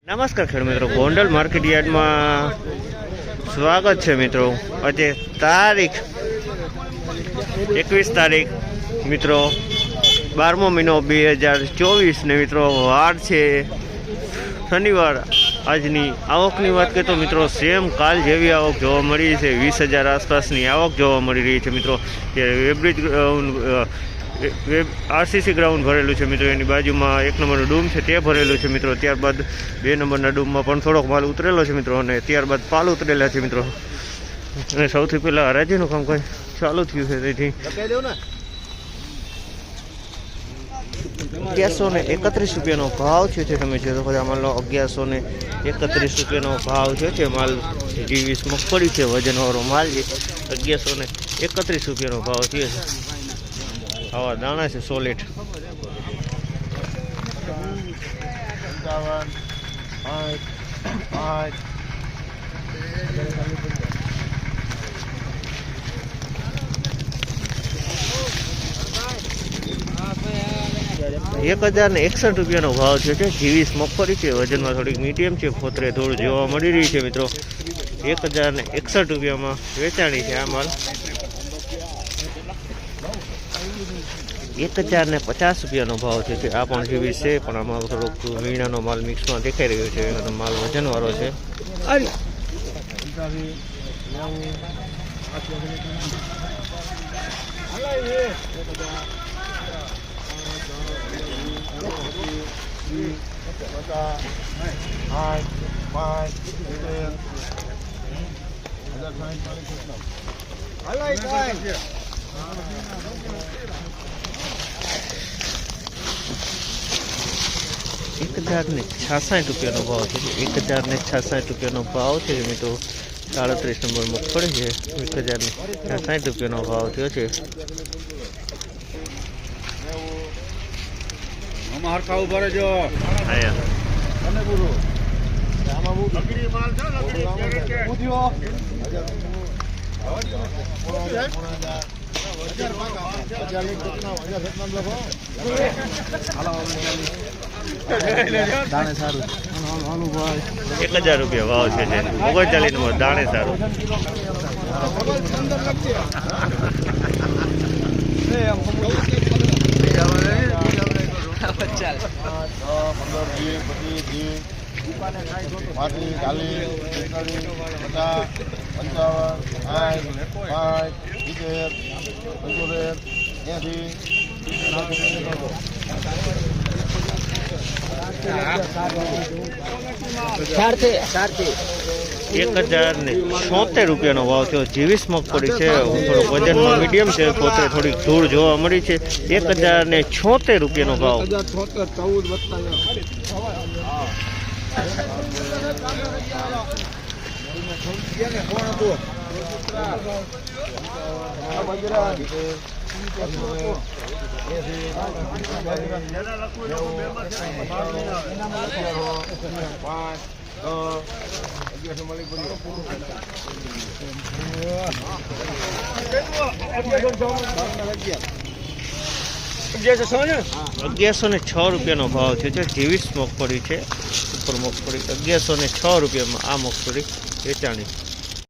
નમસ્કાર ખેડૂત મિત્રો, ગોંડલ માર્કેટ યાર્ડમાં સ્વાગત છે મિત્રો। આજે તારીખ 21 તારીખ મિત્રો 12મો મહિનો 2024 ને મિત્રો વાર છે શનિવાર। આજની આવકની વાત કરીએ તો મિત્રો સેમ કાલ જેવી આવક જોવા મળી છે। 20,000 આસપાસની આવક જોવા મળી રહી છે મિત્રો। વેબ્રિજ આરસીસી ગ્રાઉન્ડ ભરેલું છે મિત્રો। એની બાજુમાં 1 નંબરનું ડૂમ છે તે ભરેલું છે મિત્રો। ત્યારબાદ 2 નંબરના ડૂમમાં પણ થોડોક માલ ઉતરેલો છે મિત્રો, અને ત્યારબાદ પાલ ઉતરેલા છે મિત્રો। અને સૌથી પહેલાં હરાજીનું કામ કંઈ ચાલુ થયું છે, તેથી 1131 રૂપિયાનો ભાવ છે। તમે જો તો આ માલનો 1131 રૂપિયાનો ભાવ છે। માલ G20 મગફળી છે, વજનવાળો માલ છે। 1131 રૂપિયાનો ભાવ છે। આવા દાણા છે સોલિડ। ₹1061 રૂપિયાનો ભાવ છે। G20 મગફળી છે, વજનમાં થોડીક મીડિયમ છે, ફોતરે થોડું જોવા મળી રહી છે મિત્રો। 1061 રૂપિયામાં વેચાણી છે આ માલ। 1050 રૂપિયાનો ભાવ છે। આ પણ G20 છે, પણ આમાં થોડોક વીણાનો માલ મિક્સમાં દેખાઈ રહ્યો છે। એનો માલ વજનવાળો છે। 1066 રૂપિયાનો ભાવ છે। 1066 રૂપિયાનો ભાવ છે મિત્રો। 37 નંબર મગફળી છે। 1066 રૂપિયાનો ભાવ થયો છે। દાણે સારું 1000 રૂપિયા ભાવ છે। 39 નંબર દાણે સારું। ₹1076 રૂપિયાનો ભાવ થયો। G20 મગફળી છે, થોડોક વજનમાં મીડિયમ છે, પોતે થોડીક ધૂળ જોવા મળી છે। 1076 રૂપિયાનો ભાવ। ₹1106 રૂપિયાનો ભાવ છે। G20 મગફળી છે, સુપર મગફળી। 1106 રૂપિયામાં આ મગફળી વેચાણી।